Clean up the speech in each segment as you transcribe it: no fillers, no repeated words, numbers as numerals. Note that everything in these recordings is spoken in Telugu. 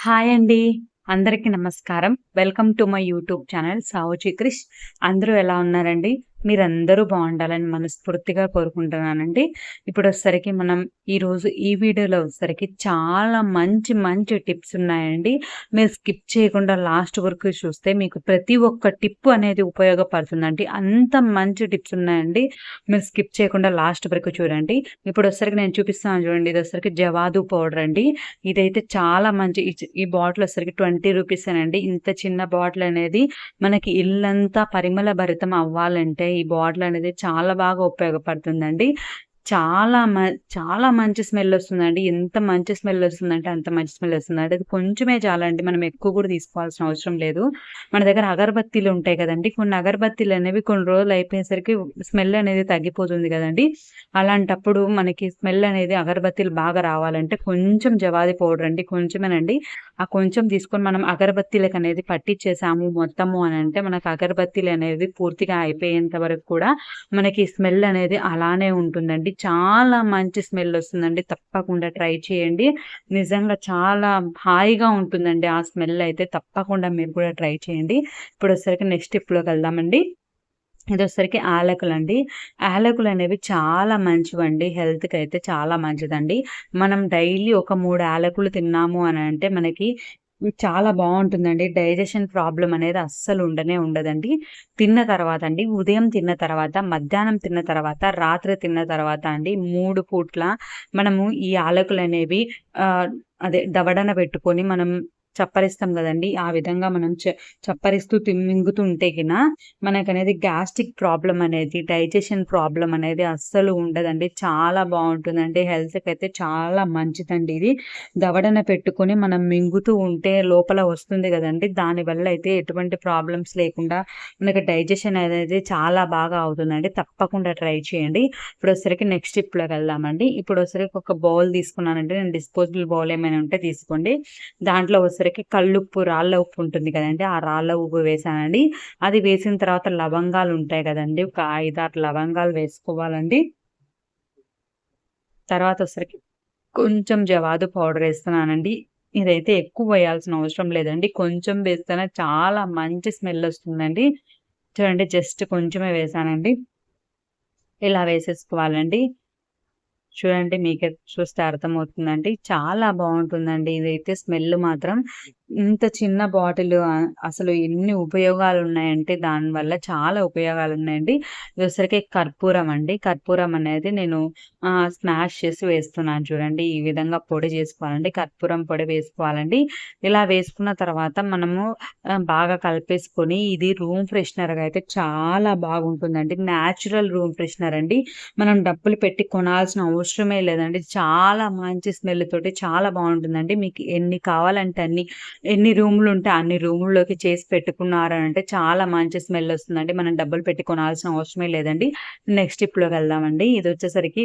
హాయ్ అండి. అందరికీ నమస్కారం. Welcome to my YouTube channel సావుచి క్రిష్. అందరూ ఎలా ఉన్నారండి? మీరందరూ బావుండాలని మనస్ఫూర్తిగా కోరుకుంటున్నానండి. ఇప్పుడొచ్చేసరికి మనం ఈరోజు ఈ వీడియోలో వచ్చేసరికి చాలా మంచి టిప్స్ ఉన్నాయండి. మీరు స్కిప్ చేయకుండా లాస్ట్ వరకు చూస్తే మీకు ప్రతి ఒక్క టిప్ అనేది ఉపయోగపడుతుందండి. అంత మంచి టిప్స్ ఉన్నాయండి. మీరు స్కిప్ చేయకుండా లాస్ట్ వరకు చూడండి. ఇప్పుడొచ్చేసరికి నేను చూపిస్తున్నాను చూడండి. ఇదొచ్చేసరికి జవాదు పౌడర్ అండి. ఇదైతే చాలా మంచి ఈ బాటిల్ వచ్చేసరికి 20 రూపీసేనండి. ఇంత చిన్న బాటిల్ అనేది మనకి ఇల్లంతా పరిమళ భరితం అవ్వాలంటే ఈ బాటిల్ అనేది చాలా బాగా ఉపయోగపడుతుందండి. చాలా మ చాలా మంచి స్మెల్ వస్తుందండి. ఎంత మంచి స్మెల్ వస్తుందంటే అంత మంచి స్మెల్ వస్తుందండి. అది కొంచెమే చాలండి. మనం ఎక్కువ కూడా తీసుకోవాల్సిన అవసరం లేదు. మన దగ్గర అగరబత్తీలు ఉంటాయి కదండీ! కొన్ని అగరబత్తీలు అనేవి కొన్ని రోజులు అయిపోయేసరికి స్మెల్ అనేది తగ్గిపోతుంది కదండీ! అలాంటప్పుడు మనకి స్మెల్ అనేది అగరబత్తీలు బాగా రావాలంటే కొంచెం జవాది పౌడర్ అండి. కొంచెమేనండి. ఆ కొంచెం తీసుకొని మనం అగరబత్తీలకనేది పట్టిచ్చేసాము మొత్తము అనంటే మనకు అగరబత్తీలనేది పూర్తిగా అయిపోయేంత వరకు కూడా మనకి స్మెల్ అనేది అలానే ఉంటుందండి. చాలా మంచి స్మెల్ ఒస్తుందండి. తప్పకుండా ట్రై చేయండి. నిజంగా చాలా హాయిగా ఉంటుందండి ఆ స్మెల్ అయితే. తప్పకుండా మీరు కూడా ట్రై చేయండి. ఇప్పుడొచ్చేసరికి నెక్స్ట్ టిప్‌లోకెళ్దామండి. ఇదొచ్చేసరికి యాలకులండి. యాలకులనేవి చాలా మంచివండి. హెల్త్‌కైతే చాలా మంచిదండి. మనం డైలీ ఒక 3 యాలకులు తిన్నాము అనంటే మనకి చాలా బావుంటుందండి. డైజెషన్ ప్రాబ్లమ్ అనేది అస్సలు ఉండనే ఉండదండి. తిన్న తర్వాత అండి, ఉదయం తిన్న తర్వాత, మధ్యాహ్నం తిన్న తర్వాత, రాత్రి తిన్న తర్వాత అండి 3 పూట్ల మనము ఈ యాలకులనేవి ఆహ్, అదే దవడన పెట్టుకొని మనం చప్పరిస్తాం గదండీ! ఆ విధంగా మనం చప్పరిస్తూ మింగుతుంటే గిన మనకనేది గ్యాస్ట్రిక్ ప్రాబ్లమ్ అనేది, డైజెషన్ ప్రాబ్లమ్ అనేది అస్సలు ఉండదండి. చాలా బావుంటుందండి. హెల్త్‌కైతే చాలా మంచిదండి ఇది. దవడన పెట్టుకొని మనం మింగుతూ ఉంటే లోపల వస్తుంది గదండీ! దానివల్ల అయితే ఎటువంటి ప్రాబ్లమ్స్ లేకుండా మనకి డైజెషన్ అనేది చాలా బాగా అవుతుందండి. తప్పకుండా ట్రై చేయండి. ఇప్పుడొచ్చేసరికి నెక్స్ట్ టిప్‌లోకెళ్దామండి. ఇప్పుడొచ్చేసరికి ఒక బౌల్ తీసుకున్నానండి. నేను డిస్పోజబుల్ బౌల్ ఏమైనా ఉంటే తీసుకోండి. దాంట్లో వచ్చేసరికి కల్లుప్పు, రాళ్ళ ఉప్పు ఉంటుంది కదండీ! ఆ రాళ్ళ ఉప్పు వేశానండి. అది వేసిన తర్వాత లవంగాలుంటాయి గదండీ! ఒక 5, 6 లవంగాలు వేసుకోవాలండి. తర్వాతొచ్చరికి కొంచెం జవాదు పౌడరేస్తున్నానండి. ఇదైతే ఎక్కువ వేయాల్సిన అవసరం లేదండి. కొంచెం వేస్తేనే చాలా మంచి స్మెల్లొస్తుందండి. చూడండి జస్ట్ కొంచెమే వేశానండి. ఇలా వేసేసుకోవాలండి. చూడండి మీకే చూస్తే అర్థమవుతుందండి. చాలా బావుంటుందండి. ఇదైతే స్మెల్ మాత్రం ఇంత చిన్న బాటిలు అసలు ఎన్ని ఉపయోగాలున్నాయంటే దానివల్ల చాలా ఉపయోగాలున్నాయండి. ఇదొసరికి కర్పూరం అండి. కర్పూరం అనేది నేను స్మాష్ చేసి వేస్తున్నాను చూడండి. ఈ విధంగా పొడి చేసుకోవాలండి. కర్పూరం పొడి వేసుకోవాలండి. ఇలా వేసుకున్న తర్వాత మనము బాగా కలిపేసుకొని ఇది రూమ్ ఫ్రెషనర్‌గా అయితే చాలా బాగుంటుందండి. నేచురల్ రూమ్ ఫ్రెషనర్ అండి. మనం డబ్బులు పెట్టి కొనాల్సిన అవసరమే లేదండి. చాలా మంచి స్మెల్ తోటి చాలా బావుంటుందండి. మీకు ఎన్ని కావాలంటే అన్ని, ఎన్ని రూములుంటే అన్ని రూముల్లోకి చేసి పెట్టుకున్నారనంటే చాలా మంచి స్మెల్ ఒస్తుందండి. మనం డబ్బులు పెట్టి కొనాల్సిన అవసరమే లేదండి. నెక్స్ట్ టిప్‌లోకెళ్దామండి. ఇదొచ్చేసరికి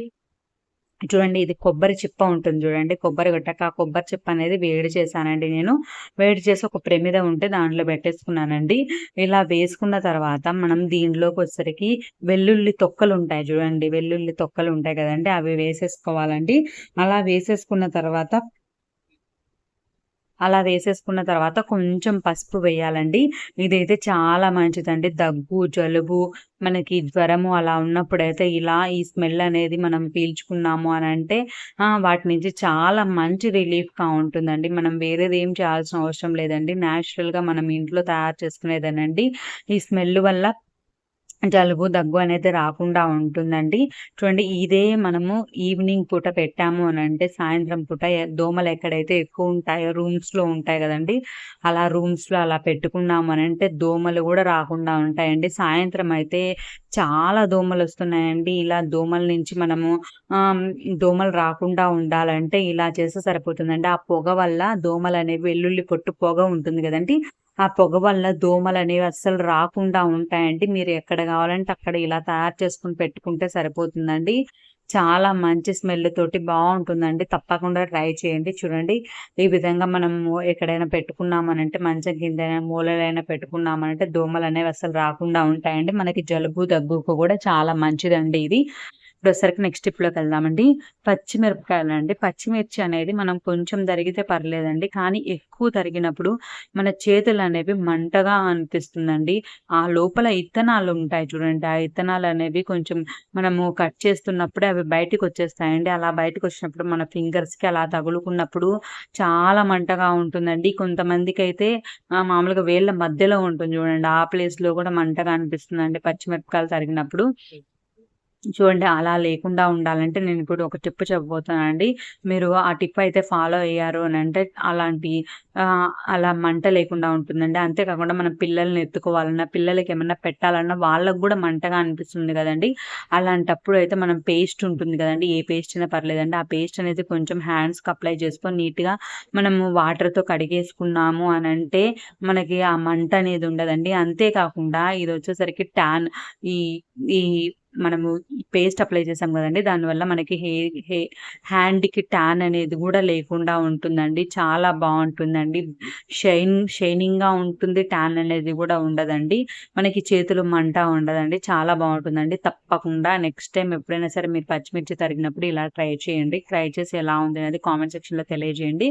చూడండి ఇది కొబ్బరి చిప్ప ఉంటుంది చూడండి. కొబ్బరి గొట్టక ఆ కొబ్బరి చిప్ప అనేది వేడి చేశానండి నేను. వేడి చేసి ఒక ప్రమిద ఉంటే దాంట్లో పెట్టేసుకున్నానండి. ఇలా వేసుకున్న తర్వాత మనం దీనిలోకొచ్చేసరికి వెల్లుల్లి తొక్కలుంటాయి చూడండి. వెల్లుల్లి తొక్కలుంటాయి కదండీ! అవి వేసేసుకోవాలండి. అలా వేసేసుకున్న తర్వాత కొంచెం పసుపు వేయాలండి. ఇదైతే చాలా మంచిదండి. దగ్గు, జలుబు, మనకి జ్వరము అలా ఉన్నప్పుడైతే ఇలా ఈ స్మెల్ అనేది మనం పీల్చుకున్నాము అనంటే వాటి నుంచి చాలా మంచి రిలీఫ్‌గా ఉంటుందండి. మనం వేరేదేం చేయాల్సిన అవసరం లేదండి. నేచురల్‌గా మనం ఇంట్లో తయారు చేసుకునేదేనండి. ఈ స్మెల్ వల్ల జలుబు, దగ్గు అనేది రాకుండా ఉంటుందండి. చూడండి ఇదే మనము ఈవినింగ్ పూట పెట్టాము అనంటే సాయంత్రం పూట దోమలెక్కడైతే ఎక్కువుంటాయో రూమ్స్‌లో ఉంటాయి గదండీ! అలా రూమ్స్‌లో అలా పెట్టుకున్నాము అనంటే దోమలు గూడా రాకుండా ఉంటాయండి. సాయంత్రం అయితే చాలా దోమలొస్తున్నాయండి. ఇలా దోమల నుంచి మనము దోమలు రాకుండా ఉండాలంటే ఇలా చేస్తే సరిపోతుందండి. ఆ పొగ వల్ల దోమలనేవి వెల్లుల్లి పొట్టు పొగ ఉంటుంది గదండీ! ఆ పొగ వల్ల దోమలనేవి అస్సలు రాకుండా ఉంటాయండి. మీరు ఎక్కడ గావాలంటే అక్కడ ఇలా తయారు చేసుకొని పెట్టుకుంటే సరిపోతుందండి. చాలా మంచి స్మెల్ తోటి బావుంటుందండి. తప్పకుండా ట్రై చేయండి. చూడండి ఈ విధంగా మనము ఎక్కడైనా పెట్టుకున్నామనంటే మంచం కిందైనా, మూలలైనా పెట్టుకున్నామనంటే దోమలనేవి అస్సలు రాకుండా ఉంటాయండి. మనకి జలుబు, దగ్గుకు గూడా చాలా మంచిదండి ఇది. ఇప్పుడొసరికి నెక్స్ట్ టిప్‌లోకి వెళ్దామండి. పచ్చిమిరపకాయలండి. పచ్చిమిర్చి అనేది మనం కొంచెం తరిగితే పర్లేదండి. కానీ ఎక్కువ తరిగినప్పుడు మన చేతులనేవి మంటగా అనిపిస్తుందండి. ఆ లోపల ఇత్తనాలుంటాయి చూడండి. ఆ ఇత్తనాలనేవి కొంచెం మనము కట్ చేస్తున్నప్పుడే అవి బయటికొచ్చేస్తాయండి. అలా బయటికొచ్చినప్పుడు మన ఫింగర్స్‌కి అలా తగులుకున్నప్పుడు చాలా మంటగా ఉంటుందండి. కొంతమందికైతే మామూలుగా వేళ్ళ మధ్యలో ఉంటుంది చూడండి. ఆ ప్లేస్‌లో కూడా మంటగా అనిపిస్తుందండి పచ్చిమిరపకాయలు తరిగినప్పుడు. చూడండి అలా లేకుండా ఉండాలంటే నేనిప్పుడు ఒక టిప్ చెప్పబోతున్నానండి. మీరు ఆ టిప్ అయితే ఫాలో అయ్యారు అనంటే అలా మంట లేకుండా ఉంటుందండి. అంతే కాకుండా మనం పిల్లల్ని ఎత్తుకోవాలన్నా, పిల్లలకేమన్నా పెట్టాలన్నా వాళ్ళకి గూడా మంటగా అనిపిస్తుంది గదండీ! అలాంటప్పుడు అయితే మనం పేస్ట్ ఉంటుంది గదండీ! ఏ పేస్ట్ అయినా పర్లేదండి. ఆ పేస్ట్ అనేది కొంచెం హ్యాండ్స్‌కి అప్లై చేసుకొని నీట్‌గా మనము వాటర్‌తో కడిగేసుకున్నాము అనంటే మనకి ఆ మంట అనేది ఉండదండి. అంతే కాకుండా ఇదొచ్చేసరికి ఈ ఈ మనము పేస్ట్ అప్లై చేసాం గదండీ! దానివల్ల మనకి హ్యాండ్‌కి ట్యాన్ అనేది గూడా లేకుండా ఉంటుందండి. చాలా బావుంటుందండి. షైనింగ్‌గా ఉంటుంది. ట్యాన్ అనేది గూడా ఉండదండి. మనకి చేతులు మంట ఉండదండి. చాలా బావుంటుందండి. తప్పకుండా నెక్స్ట్ టైమ్ ఎప్పుడైనా సరే మీరు పచ్చిమిర్చి తరిగినప్పుడు ఇలా ట్రై చేయండి. ట్రై చేసి ఎలా ఉంది అనేది కామెంట్ సెక్షన్‌లో తెలియజేయండి.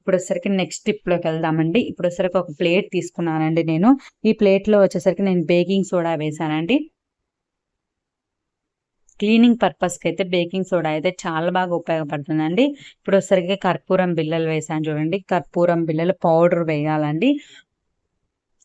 ఇప్పుడొచ్చేసరికి నెక్స్ట్ టిప్‌లోకెళ్దామండి. ఇప్పుడొచ్చేసరికి ఒక ప్లేట్ తీసుకున్నానండి నేను. ఈ ప్లేట్‌లో వచ్చేసరికి నేను బేకింగ్ సోడా వేశానండి. క్లీనింగ్ పర్పస్‌కైతే బేకింగ్ సోడా అయితే చాలా బాగా ఉపయోగపడుతుందండి. ఇప్పుడొచ్చేసరికి కర్పూరం బిళ్ళలు వేశాను చూడండి. కర్పూరం బిళ్ళలు పౌడర్ వేయాలండి.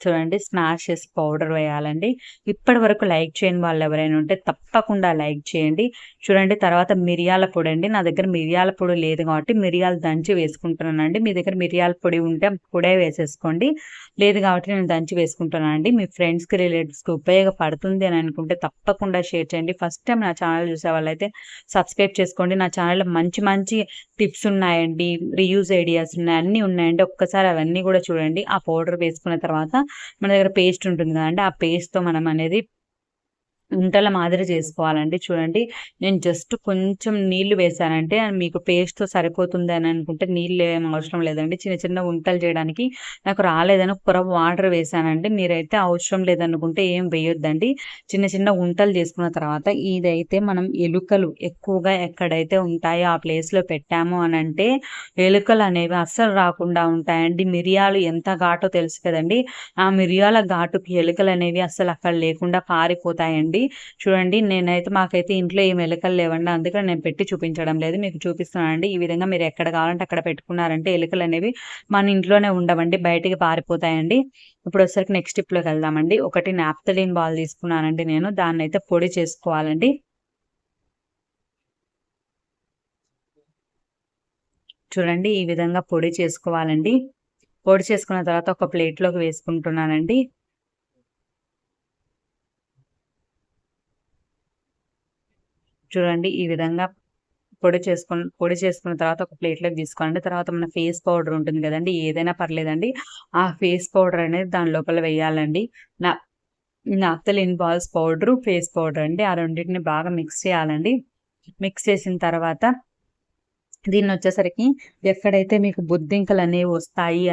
చూడండి స్మాష్ చేసి పౌడర్ వేయాలండి. ఇప్పటి వరకు లైక్ చేయని వాళ్ళెవరైనా ఉంటే తప్పకుండా లైక్ చేయండి. చూడండి తర్వాత మిరియాల పొడండి. నా దగ్గర మిరియాల పొడి లేదు కాబట్టి మిరియాలు దంచి వేసుకుంటున్నానండి. మీ దగ్గర మిరియాల పొడి ఉంటే పొడే వేసేసుకోండి. లేదు కాబట్టి నేను దంచి వేసుకుంటున్నానండి. మీ ఫ్రెండ్స్‌కి, రిలేటివ్స్‌కి ఉపయోగపడుతుంది అని అనుకుంటే తప్పకుండా షేర్ చేయండి. ఫస్ట్ టైమ్ నా ఛానల్ చూసే వాళ్ళైతే సబ్స్క్రైబ్ చేసుకోండి. నా ఛానల్‌లో మంచి మంచి టిప్స్ ఉన్నాయండి. రీయూజ్ ఐడియాస్ ఉన్నాయి. అన్నీ ఉన్నాయండి. ఒక్కసారి అవన్నీ కూడా చూడండి. ఆ పౌడర్ వేసుకున్న తర్వాత మన దగ్గర పేస్ట్ ఉంటుంది కదండీ! ఆ పేస్ట్‌తో మనం అనేది ఉంటల మాదిరి చేసుకోవాలండి. చూడండి నేను జస్ట్ కొంచెం నీళ్లు వేశానంటే మీకు పేస్ట్‌తో సరిపోతుంది అని అనుకుంటే నీళ్ళేం అవసరం లేదండి. చిన్న చిన్న ఉంటలు చేయడానికి నాకు రాలేదని కొర వాటర్ వేశానండి. మీరైతే అవసరం లేదనుకుంటే ఏం వేయొద్దండి. చిన్న చిన్న ఉంటలు చేసుకున్న తర్వాత ఇదైతే మనం ఎలుకలు ఎక్కువగా ఎక్కడైతే ఉంటాయో ఆ ప్లేస్‌లో పెట్టాము అనంటే ఎలుకలనేవి అస్సలు రాకుండా ఉంటాయండి. మిరియాలు ఎంత ఘాటో తెలుసు కదండీ! ఆ మిరియాల ఘాటుకి ఎలుకలనేవి అస్సలు అక్కడ లేకుండా పారిపోతాయండి. చూడండి నేనైతే మాకైతే ఇంట్లో ఏమి ఎలుకలు లేవండి. అందుకని నేను పెట్టి చూపించడం లేదు. మీకు చూపిస్తున్నానండి. ఈ విధంగా మీరు ఎక్కడ కావాలంటే అక్కడ పెట్టుకున్నారంటే ఎలుకలనేవి మన ఇంట్లోనే ఉండవండి. బయటికి పారిపోతాయండి. ఇప్పుడొచ్చేసరికి నెక్స్ట్ టిప్‌లోకెళ్దామండి. ఒకటి నాప్థలిన్ బాల్ తీసుకున్నానండి నేను. దాన్నైతే పొడి చేసుకోవాలండి. చూడండి ఈ విధంగా పొడి చేసుకోవాలండి. పొడి చేసుకున్న తర్వాత ఒక ప్లేట్‌లోకి వేసుకుంటున్నానండి. చూడండి ఈ విధంగా పొడి చేసుకున్న తర్వాత ఒక ప్లేట్‌లోకి తీసుకోండి. తర్వాత మన ఫేస్ పౌడర్ ఉంటుంది గదండీ! ఏదైనా పర్లేదండి. ఆ ఫేస్ పౌడర్ అనేది దాని లోపల వేయాలండి. నా naphthalene balls powder, face powder అండి. ఆ రెండిటిని బాగా మిక్స్ చేయాలండి. మిక్స్ చేసిన తర్వాత దీన్నొచ్చేసరికి ఎక్కడైతే మీకు బొద్దింకలనేవి వస్తాయి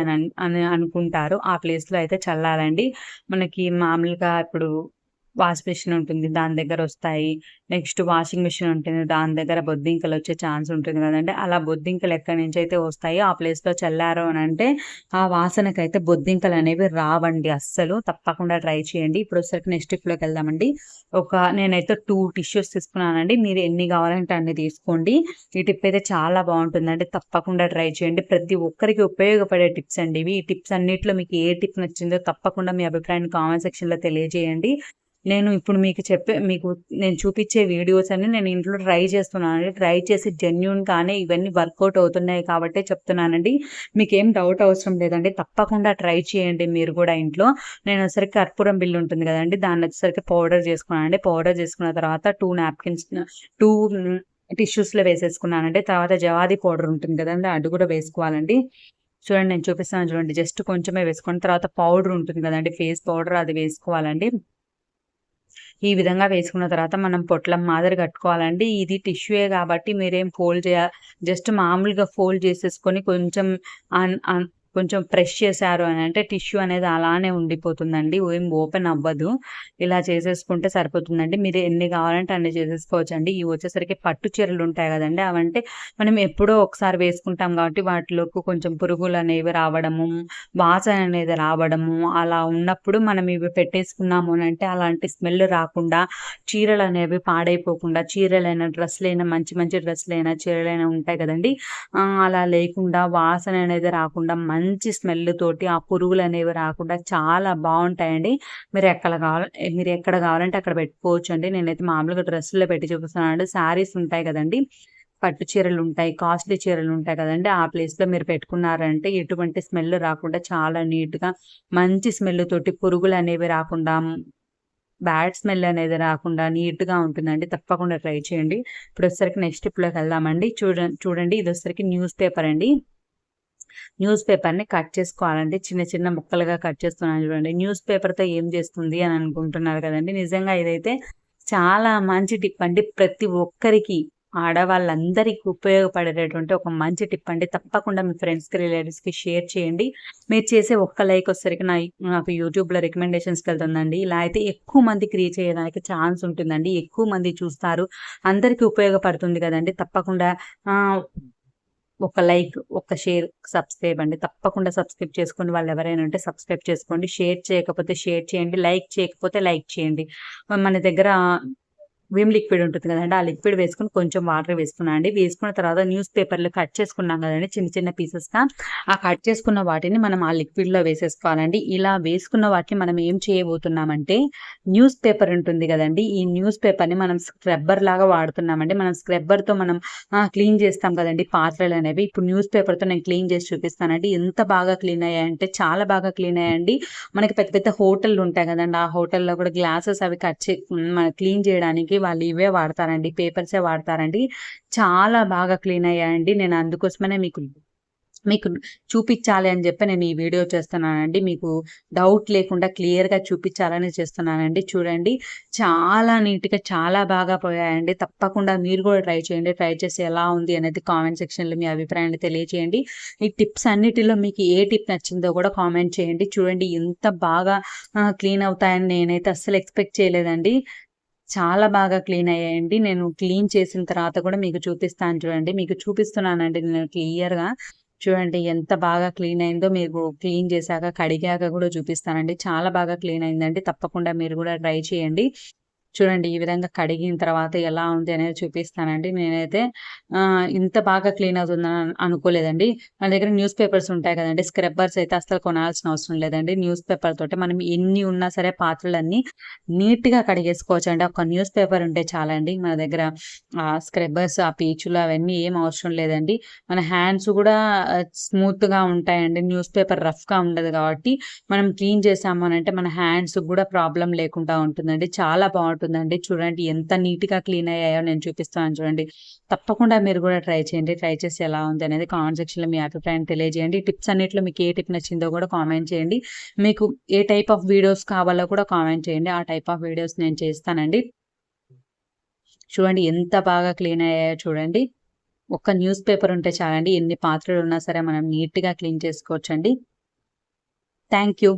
అని అనుకుంటారో ఆ ప్లేస్‌లో అయితే చల్లాలండి. మనకి మామూలుగా ఇప్పుడు వాష్ బేసిన్ ఉంటుంది. దాని దగ్గరొస్తాయి. నెక్స్ట్ వాషింగ్ మిషన్ ఉంటుంది. దాని దగ్గర బొద్దింకలొచ్చే ఛాన్స్ ఉంటుంది గదండీ! అలా బొద్దింకలు ఎక్కడి నుంచైతే వస్తాయో ఆ ప్లేస్‌లో చల్లారు అనంటే ఆ వాసనకైతే బొద్దింకలనేవి రావండి అస్సలు. తప్పకుండా ట్రై చేయండి. ఇప్పుడొచ్చేసరికి నెక్స్ట్ టిప్‌లోకెళ్దామండి. నేనైతే 2 టిష్యూస్ తీసుకున్నానండి. మీరు ఎన్ని కావాలంటే అన్ని తీసుకోండి. ఈ టిప్ అయితే చాలా బావుంటుందండి. తప్పకుండా ట్రై చేయండి. ప్రతి ఒక్కరికి ఉపయోగపడే టిప్స్ అండి ఇవి. ఈ టిప్స్ అన్నిట్లో మీకు ఏ టిప్ నచ్చిందో తప్పకుండా మీ అభిప్రాయాన్ని కామెంట్ సెక్షన్‌లో తెలియజేయండి. నేను ఇప్పుడు మీకు నేను చూపిచ్చే వీడియోస్ అన్నీ నేను ఇంట్లో ట్రై చేస్తున్నానండి. ట్రై చేసి జెన్యూన్‌గానే ఇవన్నీ వర్కౌట్ అవుతున్నాయి కాబట్టే చెప్తున్నానండి. మీకేం డౌట్ అవసరం లేదండి. తప్పకుండా ట్రై చేయండి మీరు గూడా ఇంట్లో. నేనొచ్చేసరికి కర్పూరం బిళ్ళ ఉంటుంది గదండీ! దాన్నొచ్చేసరికి పౌడర్ చేసుకున్నానండి. పౌడర్ చేసుకున్న తర్వాత 2 నాప్కిన్స్ 2 టిష్యూస్‌లో వేసేసుకున్నానండి. తర్వాత జవాది పౌడర్ ఉంటుంది గదండీ! అది గూడా వేసుకోవాలండి. చూడండి నేను చూపిస్తున్నాను చూడండి. జస్ట్ కొంచెమే వేసుకోండి. తర్వాత పౌడర్ ఉంటుంది గదండీ! ఫేస్ పౌడర్ అది వేసుకోవాలండి. ఈ విధంగా వేసుకున్న తర్వాత మనం పొట్లం మాదిరి కట్టుకోవాలండి. ఇది టిష్యూయే కాబట్టి మీరేం ఫోల్డ్ జస్ట్ మామూలుగా ఫోల్డ్ చేసేసుకొని కొంచెం అన్ అన్ కొంచెం ప్రెస్ చేశారు అని అంటే టిష్యూ అనేది అలానే ఉండిపోతుందండి. ఏం ఓపెన్ అవ్వదు. ఇలా చేసేసుకుంటే సరిపోతుందండి. మీరు ఎన్ని కావాలంటే అన్ని చేసేసుకోవచ్చండి. ఇవి వచ్చేసరికి పట్టు చీరలు ఉంటాయి కదండీ! అవంటే మనం ఎప్పుడో ఒకసారి వేసుకుంటాం కాబట్టి వాటిలోకి కొంచెం పురుగులనేవి రావడము, వాసన అనేది రావడము అలా ఉన్నప్పుడు మనం ఇవి పెట్టేసుకున్నాము అనంటే అలాంటి స్మెల్ రాకుండా, చీరలనేవి పాడైపోకుండా, చీరలైనా, డ్రెస్‌లైనా మంచి మంచి డ్రెస్‌లైనా, చీరలైనా ఉంటాయి కదండీ! అలా లేకుండా వాసన అనేది రాకుండా మంచి స్మెల్ తోటి ఆ పురుగులనేవి రాకుండా చాలా బావుంటాయండి. మీరు ఎక్కడ కావాలంటే అక్కడ పెట్టుకోవచ్చండి. నేనైతే మామూలుగా డ్రెస్సుల్లో పెట్టి చూపిస్తున్నానండి. శారీస్ ఉంటాయి కదండీ! పట్టు చీరలుంటాయి, కాస్ట్‌లీ చీరలుంటాయి కదండీ! ఆ ప్లేస్‌లో మీరు పెట్టుకున్నారంటే ఎటువంటి స్మెల్ రాకుండా చాలా నీట్‌గా మంచి స్మెల్ తోటి పురుగులనేవి రాకుండా, బ్యాడ్ స్మెల్ అనేది రాకుండా నీట్‌గా ఉంటుందండి. తప్పకుండా ట్రై చేయండి. ఇప్పుడొచ్చేసరికి నెక్స్ట్ టిప్‌లోకి వెళ్దామండి. చూడండి ఇదొచ్చేసరికి న్యూస్ పేపర్ అండి. న్యూస్ పేపర్‌ని కట్ చేసుకోవాలండి. చిన్న చిన్న ముక్కలుగా కట్ చేస్తున్నాను చూడండి. న్యూస్ పేపర్‌తో ఏం చేస్తుంది అని అనుకుంటున్నారు కదండీ! నిజంగా ఇదైతే చాలా మంచి టిప్ అండి. ప్రతి ఒక్కరికి ఆడవాళ్ళందరికి ఉపయోగపడేటటువంటి ఒక మంచి టిప్ అండి. తప్పకుండా మీ ఫ్రెండ్స్‌కి, రిలేటివ్స్‌కి షేర్ చేయండి. మీరు చేసే ఒక్క లైక్ వచ్చేసరికి నాకు యూట్యూబ్‌లో రికమెండేషన్స్‌కెళ్తుందండి. ఇలా అయితే ఎక్కువ మందికి రీచ్ అయ్యేదానికి ఛాన్స్ ఉంటుందండి. ఎక్కువ మంది చూస్తారు. అందరికి ఉపయోగపడుతుంది కదండీ! తప్పకుండా ఆహ్ ఒక లైక్, ఒక షేర్, సబ్స్క్రైబ్ అండి. తప్పకుండా సబ్స్క్రైబ్ చేసుకుని వాళ్ళెవరైనా ఉంటే సబ్స్క్రైబ్ చేసుకోండి. షేర్ చేయకపోతే షేర్ చేయండి. లైక్ చేయకపోతే లైక్ చేయండి. మన దగ్గర విమ్ లిక్విడ్ ఉంటుంది కదండీ! ఆ లిక్విడ్ వేసుకొని కొంచెం వాటర్ వేసుకున్నా అండి. వేసుకున్న తర్వాత న్యూస్ పేపర్‌లు కట్ చేసుకున్నాం కదండీ! చిన్న చిన్న పీసెస్‌గా. ఆ కట్ చేసుకున్న వాటిని మనం ఆ లిక్విడ్‌లో వేసేసుకోవాలండి. ఇలా వేసుకున్న వాటిని మనం ఏం చేయబోతున్నామంటే న్యూస్ పేపర్ ఉంటుంది కదండీ! ఈ న్యూస్ పేపర్‌ని మనం స్క్రబ్బర్‌లాగా వాడుతున్నామండి. మనం స్క్రబ్బర్‌తో మనం క్లీన్ చేస్తాం కదండీ పాత్రలనేవి. ఇప్పుడు న్యూస్ పేపర్‌తో నేను క్లీన్ చేసి చూపిస్తానండి. ఎంత బాగా క్లీన్ అయ్యాయంటే చాలా బాగా క్లీన్ అయ్యాయండి. మనకి పెద్ద పెద్ద హోటల్‌లు ఉంటాయి కదండీ! ఆ హోటల్‌లో కూడా గ్లాసెస్ అవి మన క్లీన్ చేయడానికి వాళ్ళు ఇవే వాడతారండి. పేపర్సే వాడతారండి. చాలా బాగా క్లీన్ అయ్యాయండి. నేను అందుకోసమనే మీకు మీకు చూపిచ్చాలి అని జెప్పి నేను ఈ వీడియో చేస్తున్నానండి. మీకు డౌట్ లేకుండా క్లియర్‌గా చూపిచ్చాలని చేస్తున్నానండి. చూడండి చాలా నీట్‌గా చాలా బాగా పోయాయండి. తప్పకుండా మీరు గూడా ట్రై చేయండి. ట్రై చేసి ఎలా ఉంది అనేది కామెంట్ సెక్షన్‌లో మీ అభిప్రాయాన్ని తెలియచేయండి. ఈ టిప్స్ అన్నిటిలో మీకు ఏ టిప్ నచ్చిందో గూడా కామెంట్ చేయండి. చూడండి ఎంత బాగా క్లీన్ అవుతాయని నేనైతే అస్సలు ఎక్స్‌పెక్ట్ చేయలేదండి. చాలా బాగా క్లీన్ అయ్యాయండి. నేను క్లీన్ చేసిన తర్వాత కూడా మీకు చూపిస్తాను చూడండి. మీకు చూపిస్తున్నానండి నేను క్లియర్‌గా. చూడండి ఎంత బాగా క్లీన్ అయిందో మీకు క్లీన్ చేశాక, కడిగాక కూడా చూపిస్తానండి. చాలా బాగా క్లీన్ అయిందండి. తప్పకుండా మీరు కూడా ట్రై చేయండి. చూడండి ఈ విధంగా కడిగిన తర్వాత ఎలా ఉంది అనేది చూపిస్తానండి. నేనైతే ఇంత బాగా క్లీన్ అవుతుందని అనుకోలేదండి. మన దగ్గర న్యూస్ పేపర్స్ ఉంటాయి కదండీ! స్క్రబ్బర్స్ అయితే అస్సలు కొనాల్సిన అవసరం లేదండి. న్యూస్ పేపర్ తోటే మనం ఎన్ని ఉన్నా సరే పాత్రలన్నీ నీట్‌గా కడిగేసుకోవచ్చండి. ఒక న్యూస్ పేపర్ ఉంటే చాలండి. మన దగ్గర స్క్రబ్బర్స్, ఆ పీచులు అవన్నీ ఏం అవసరం లేదండి. మన హ్యాండ్స్ గూడా స్మూత్‌గా ఉంటాయండి. న్యూస్ పేపర్ రఫ్‌గా ఉండదు కాబట్టి మనం క్లీన్ చేసాము అనంటే మన హ్యాండ్స్‌కి గూడా ప్రాబ్లమ్ లేకుండా ఉంటుందండి. చాలా బావుంటుందండి. చూడండి ఎంత నీట్‌గా క్లీన్ అయ్యాయో నేను చూపిస్తున్నాను చూడండి. తప్పకుండా మీరు గూడా ట్రై చేయండి. ట్రై చేసి ఎలా ఉంది అనేది కామెంట్ సెక్షన్‌లో మీ అభిప్రాయాన్ని తెలియజేయండి. ఈ టిప్స్ అన్నిట్లో మీకు ఏ టిప్ నచ్చిందో గూడా కామెంట్ చేయండి. మీకు ఏ టైప్ ఆఫ్ వీడియోస్ కావాలో కూడా కామెంట్ చేయండి. ఆ టైప్ ఆఫ్ వీడియోస్ నేను చేస్తానండి. చూడండి ఎంత బాగా క్లీన్ అయ్యాయో చూడండి. ఒక్క న్యూస్ పేపర్ ఉంటే చాలండి. ఎన్ని పాత్రలున్నా సరే మనం నీట్‌గా క్లీన్ చేసుకోవచ్చండి. Thank you.